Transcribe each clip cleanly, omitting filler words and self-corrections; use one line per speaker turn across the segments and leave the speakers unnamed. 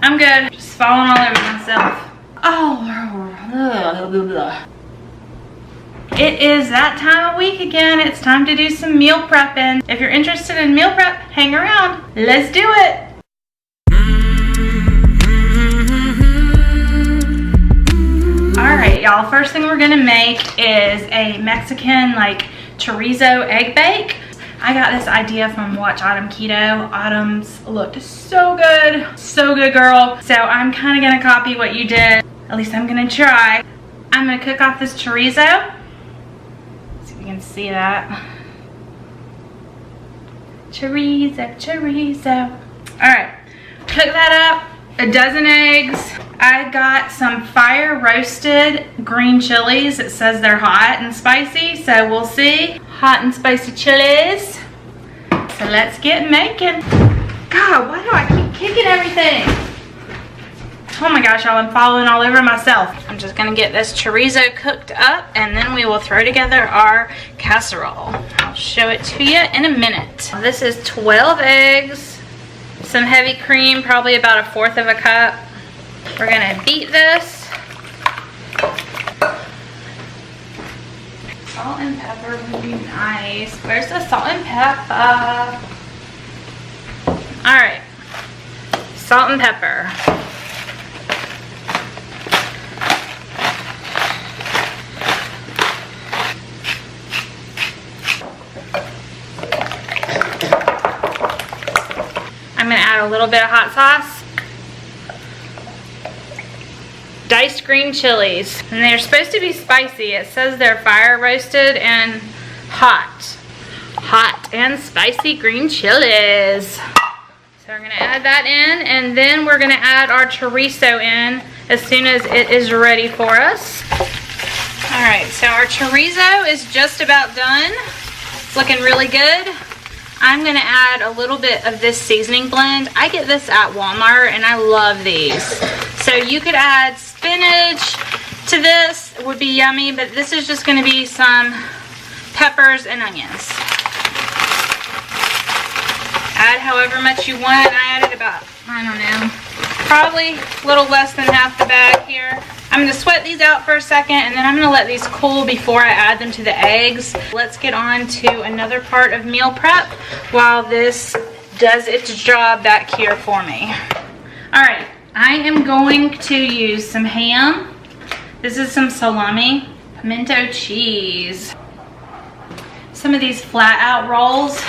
I'm good. Just falling all over myself. Oh, it is that time of week again. It's time to do some meal prepping. If you're interested in meal prep, hang around. Let's do it. Alright, y'all. First thing we're gonna make is a Mexican chorizo egg bake. I got this idea from Watch Autumn Keto. Autumn's looked so good. So good, girl. So I'm kind of gonna copy what you did. At least I'm gonna try. I'm gonna cook off this chorizo. See if you can see that. Chorizo, chorizo. Alright, cook that up. A dozen eggs. I got some fire roasted green chilies. It says they're hot and spicy, so we'll see. Hot and spicy chilies. So let's get making. God, why do I keep kicking everything? Oh my gosh, y'all, I'm falling all over myself. I'm just gonna get this chorizo cooked up and then we will throw together our casserole. I'll show it to you in a minute. This is 12 eggs. Some heavy cream, probably about 1/4 of a cup. We're gonna beat this. Salt and pepper would be nice. Where's the salt and pepper? All right, salt and pepper. I'm gonna add a little bit of hot sauce. Diced green chilies. And they're supposed to be spicy. It says they're fire roasted and hot. Hot and spicy green chilies. So we're gonna add that in and then we're gonna add our chorizo in as soon as it is ready for us. All right, so our chorizo is just about done. It's looking really good. I'm gonna add a little bit of this seasoning blend. I get this at Walmart and I love these. So you could add spinach to this, it would be yummy, but this is just gonna be some peppers and onions. Add however much you want. I added about, I don't know, probably a little less than half the bag here. I'm gonna sweat these out for a second and then I'm gonna let these cool before I add them to the eggs. Let's get on to another part of meal prep while this does its job back here for me. All right, I am going to use some ham. This is some salami, pimento cheese. Some of these flat out rolls.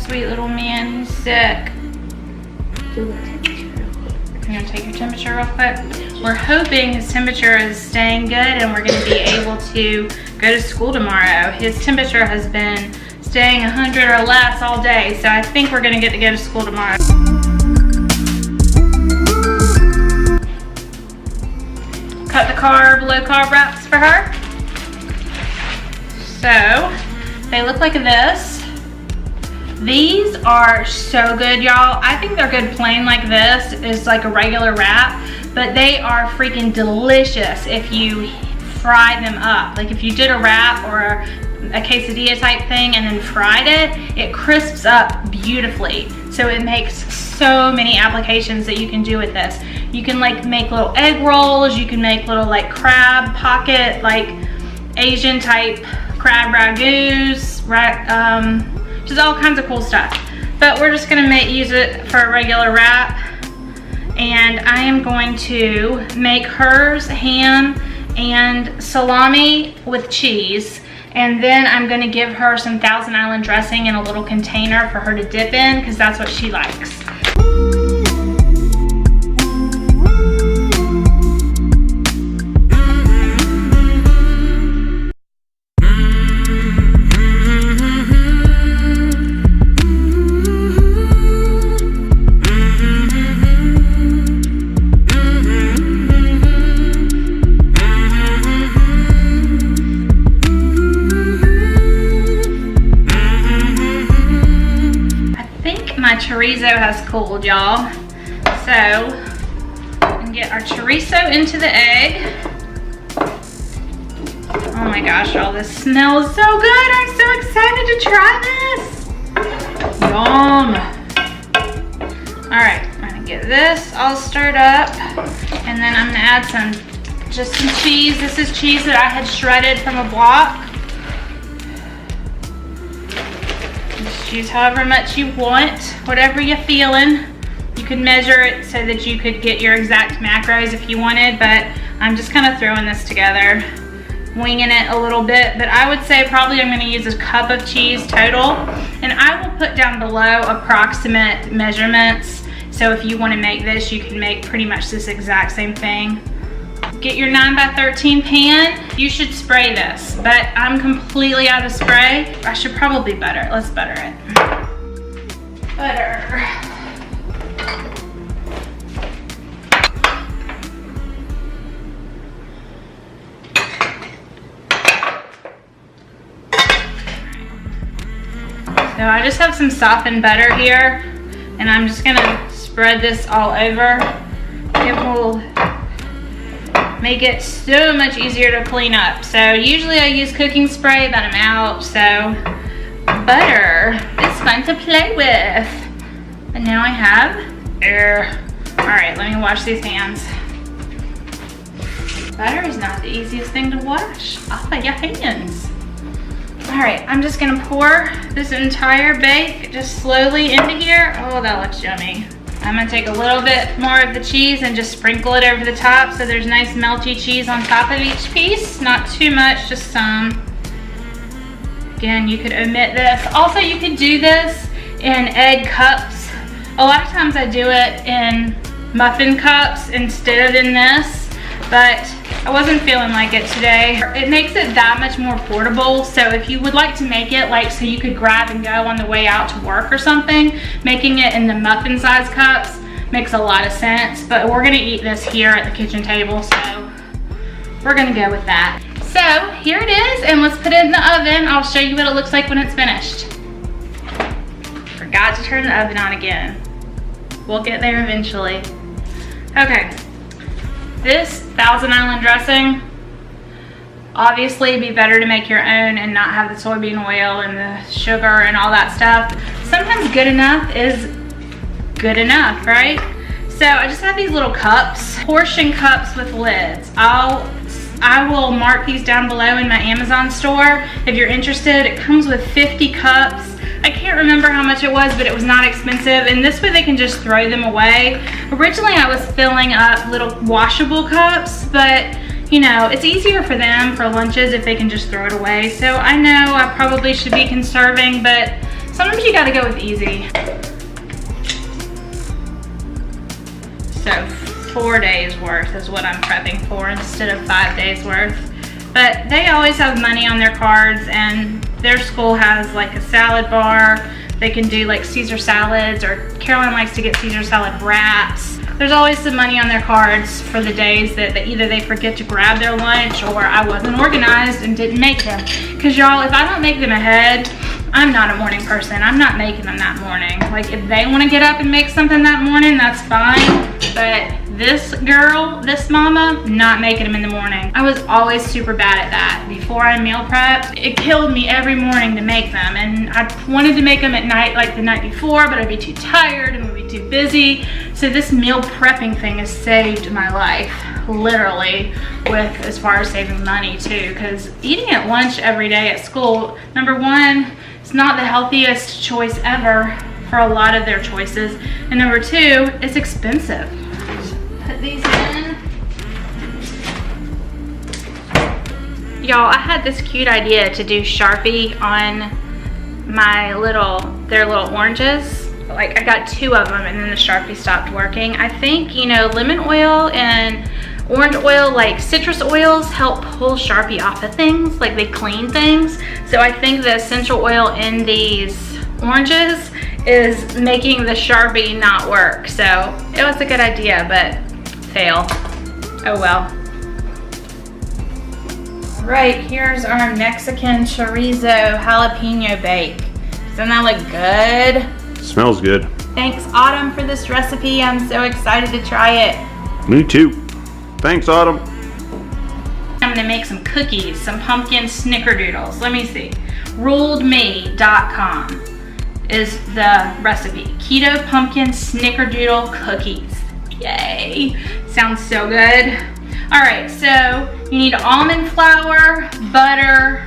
Sweet little man, he's sick. I'm gonna take your temperature real quick. We're hoping his temperature is staying good and we're gonna be able to go to school tomorrow. His temperature has been staying 100 or less all day, so I think we're gonna get to go to school tomorrow. Cut the low carb wraps for her. So, they look like this. These are so good, y'all. I think they're good plain like this. It's like a regular wrap, but they are freaking delicious if you fry them up. Like if you did a wrap or a quesadilla type thing and then fried it, it crisps up beautifully. So it makes so many applications that you can do with this. You can make little egg rolls, you can make little crab pocket, Asian type crab ragouts, just all kinds of cool stuff. But we're just gonna use it for a regular wrap. And I am going to make hers ham and salami with cheese. And then I'm gonna give her some Thousand Island dressing in a little container for her to dip in because that's what she likes. chorizo has cooled, y'all. So, and get our chorizo into the egg. Oh my gosh, y'all, this smells so good. I'm so excited to try this. Yum. All right, I'm gonna get this all stirred up, and then I'm gonna add just some cheese. This is cheese that I had shredded from a block. Just use however much you want, whatever you're feeling. You could measure it so that you could get your exact macros if you wanted, but I'm just kind of throwing this together, winging it a little bit. But I would say probably I'm going to use a cup of cheese total, and I will put down below approximate measurements. So if you want to make this, you can make pretty much this exact same thing. Get your 9x13 pan. You should spray this, but I'm completely out of spray. I should probably butter it. Let's butter it. Butter. So I just have some softened butter here, and I'm just gonna spread this all over. It will make it so much easier to clean up. So usually I use cooking spray, but I'm out, so butter is fun to play with. And now I have air. All right, let me wash these hands. Butter is not the easiest thing to wash off of your hands. All right, I'm just gonna pour this entire bake just slowly into here. Oh, that looks yummy. I'm gonna take a little bit more of the cheese and just sprinkle it over the top so there's nice melty cheese on top of each piece. Not too much, just some. Again, you could omit this. Also, you could do this in egg cups. A lot of times I do it in muffin cups instead of in this, but I wasn't feeling like it today. It makes it that much more portable. So if you would like to make it like so you could grab and go on the way out to work or something, making it in the muffin size cups makes a lot of sense. But we're gonna eat this here at the kitchen table, so we're gonna go with that. So here it is, and let's put it in the oven. I'll show you what it looks like when it's finished. Forgot to turn the oven on again. We'll get there eventually. Okay. This Thousand Island dressing, obviously it'd be better to make your own and not have the soybean oil and the sugar and all that stuff. Sometimes good enough is good enough, right? So I just have these little cups, portion cups with lids. I will mark these down below in my Amazon store if you're interested. It comes with 50 cups. I can't remember how much it was, but it was not expensive, and this way they can just throw them away. Originally I was filling up little washable cups, but you know, it's easier for them for lunches if they can just throw it away. So I know I probably should be conserving, but sometimes you gotta go with easy. So 4 days worth is what I'm prepping for instead of 5 days worth. But they always have money on their cards, and their school has like a salad bar. They can do like Caesar salads, or Caroline likes to get Caesar salad wraps. There's always some money on their cards for the days that either they forget to grab their lunch or I wasn't organized and didn't make them. Because y'all, if I don't make them ahead, I'm not a morning person. I'm not making them that morning. Like if they want to get up and make something that morning, that's fine. But this girl, this mama, not making them in the morning. I was always super bad at that. Before I meal prepped, it killed me every morning to make them. And I wanted to make them at night like the night before, but I'd be too tired and we'd be too busy. So this meal prepping thing has saved my life, literally, with as far as saving money too. Because eating at lunch every day at school, number one, it's not the healthiest choice ever for a lot of their choices. And number two, it's expensive. Put these in. Y'all, I had this cute idea to do Sharpie on my their little oranges. Like I got 2 of them and then the Sharpie stopped working. I think, you know, lemon oil and orange oil, like citrus oils, help pull Sharpie off of things, like they clean things. So I think the essential oil in these oranges is making the Sharpie not work. So it was a good idea, but fail. Oh well. Right, here's our Mexican chorizo jalapeno bake. Doesn't that look good?
Smells good.
Thanks, Autumn, for this recipe. I'm so excited to try it.
Me too. Thanks, Autumn.
I'm gonna make some cookies, some pumpkin snickerdoodles. Let me see. RuledMe.com is the recipe. Keto pumpkin snickerdoodle cookies. Yay, sounds so good. All right, so you need almond flour, butter,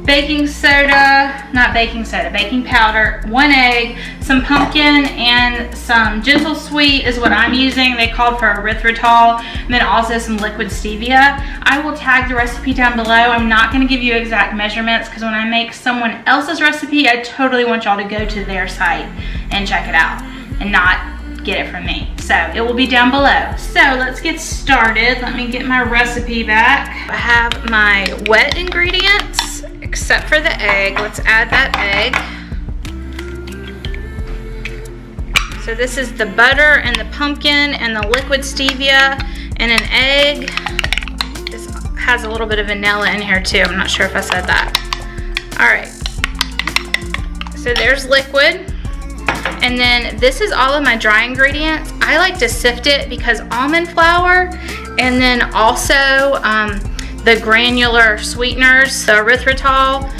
baking soda, not baking soda, baking powder, 1 egg, some pumpkin, and some gentle sweet is what I'm using. They called for erythritol, and then also some liquid stevia. I will tag the recipe down below. I'm not gonna give you exact measurements because when I make someone else's recipe, I totally want y'all to go to their site and check it out and not get it from me. So it will be down below. So let's get started. Let me get my recipe back. I have my wet ingredients, except for the egg. Let's add that egg. So this is the butter and the pumpkin and the liquid stevia and an egg. This has a little bit of vanilla in here too. I'm not sure if I said that. All right. So there's liquid. And then this is all of my dry ingredients. I like to sift it because almond flour and then also the granular sweeteners, the erythritol.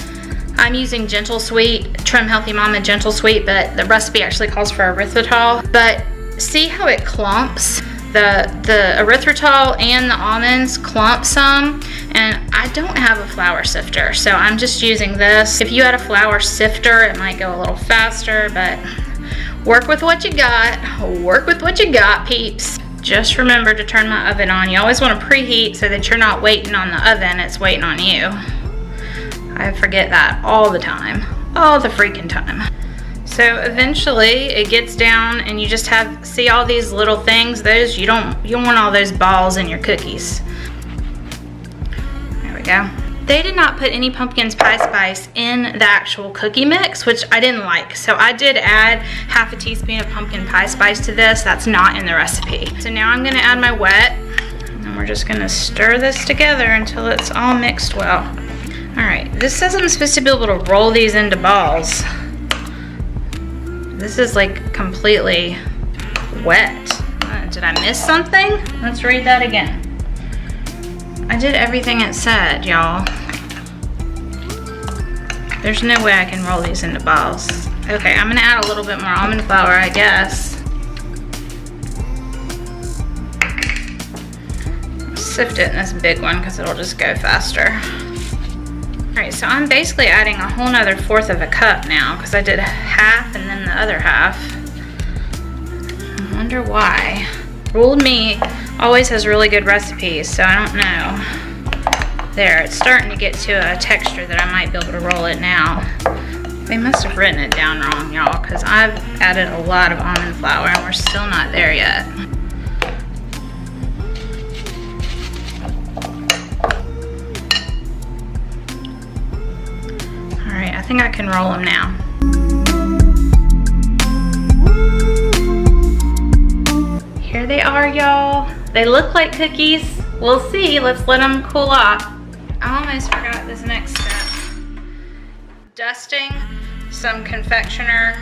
I'm using Gentle Sweet, Trim Healthy Mama Gentle Sweet, but the recipe actually calls for erythritol. But see how it clumps? The erythritol and the almonds clump some, and I don't have a flour sifter, so I'm just using this. If you had a flour sifter, it might go a little faster, but work with what you got. Work with what you got, peeps. Just remember to turn my oven on. You always want to preheat so that you're not waiting on the oven, it's waiting on you. I forget that all the time. All the freaking time. So eventually it gets down and you just see all these little things. Those, you don't want all those balls in your cookies. There we go. They did not put any pumpkin pie spice in the actual cookie mix, which I didn't like. So I did add half a teaspoon of pumpkin pie spice to this. That's not in the recipe. So now I'm gonna add my wet, and we're just gonna stir this together until it's all mixed well. All right, this says I'm supposed to be able to roll these into balls. This is like completely wet. Did I miss something? Let's read that again. I did everything it said, y'all. There's no way I can roll these into balls. Okay, I'm gonna add a little bit more almond flour, I guess. Sift it in this big one because it'll just go faster. All right, so I'm basically adding a whole nother 1/4 of a cup now because I did half and then the other half. I wonder why. Ruled Me always has really good recipes, so I don't know. There, it's starting to get to a texture that I might be able to roll it now. They must have written it down wrong, y'all, because I've added a lot of almond flour and we're still not there yet. All right, I think I can roll them now. Here they are, y'all. They look like cookies. We'll see. Let's let them cool off. I almost forgot this next step. Dusting some confectioner,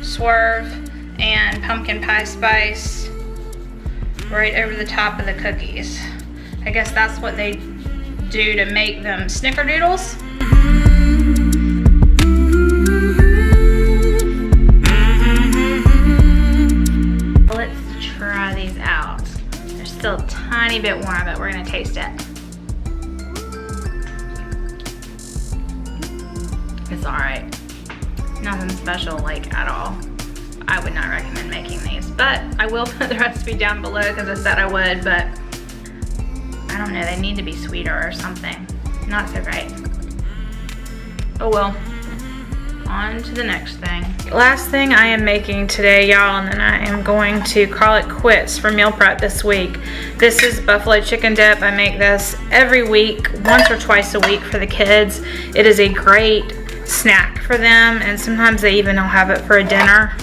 swerve, and pumpkin pie spice right over the top of the cookies. I guess that's what they do to make them snickerdoodles. Try these out. They're still a tiny bit warm, but we're gonna taste it. It's all right. Nothing special, like, at all. I would not recommend making these, but I will put the recipe down below because I said I would, but I don't know, they need to be sweeter or something. Not so great. Oh well. On to the next thing. Last thing I am making today, y'all, and then I am going to call it quits for meal prep this week. This is buffalo chicken dip. I make this every week, once or twice a week for the kids. It is a great snack for them, and sometimes they even will have it for a dinner.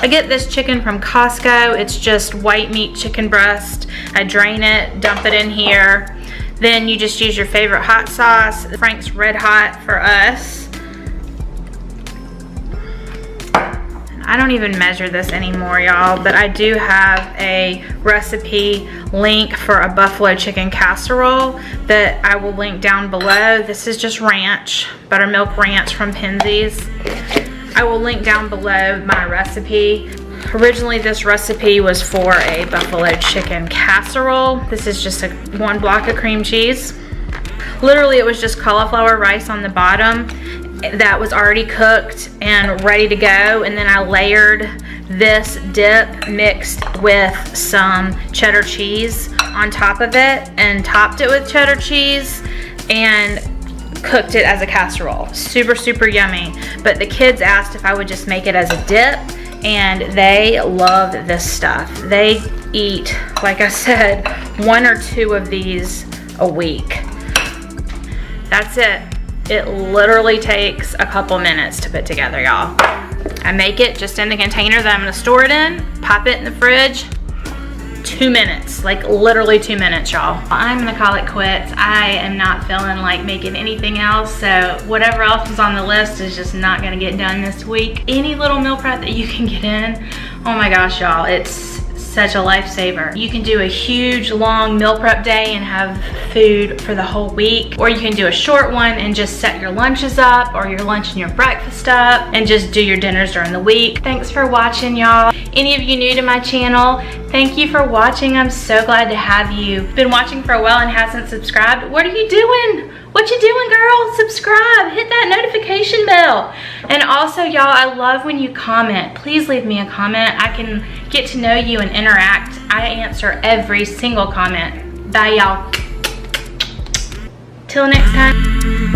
I get this chicken from Costco. It's just white meat chicken breast. I drain it, dump it in here. Then you just use your favorite hot sauce. Frank's Red Hot for us. I don't even measure this anymore, y'all, but I do have a recipe link for a buffalo chicken casserole that I will link down below. This is just ranch, buttermilk ranch from Penzeys. I will link down below my recipe. Originally, this recipe was for a buffalo chicken casserole. This is just 1 block of cream cheese. Literally, it was just cauliflower rice on the bottom that was already cooked and ready to go, and then I layered this dip mixed with some cheddar cheese on top of it and topped it with cheddar cheese and cooked it as a casserole. Super, super yummy. But the kids asked if I would just make it as a dip, and they love this stuff. They eat, like I said, 1 or 2 of these a week. That's it. It literally takes a couple minutes to put together, y'all. I make it just in the container that I'm gonna store it in, pop it in the fridge, 2 minutes, like literally 2 minutes, y'all. I'm gonna call it quits. I am not feeling like making anything else, so whatever else was on the list is just not gonna get done this week. Any little meal prep that you can get in, oh my gosh, y'all, it's such a lifesaver. You can do a huge long meal prep day and have food for the whole week, or you can do a short one and just set your lunches up, or your lunch and your breakfast up, and just do your dinners during the week. Thanks for watching, y'all. Any of you new to my channel, thank you for watching. I'm so glad to have you. Been watching for a while and hasn't subscribed, what are you doing? What you doing, girl? Subscribe, hit that notification bell. And also, y'all, I love when you comment. Please leave me a comment. I can get to know you and interact. I answer every single comment. Bye, y'all. Till next time.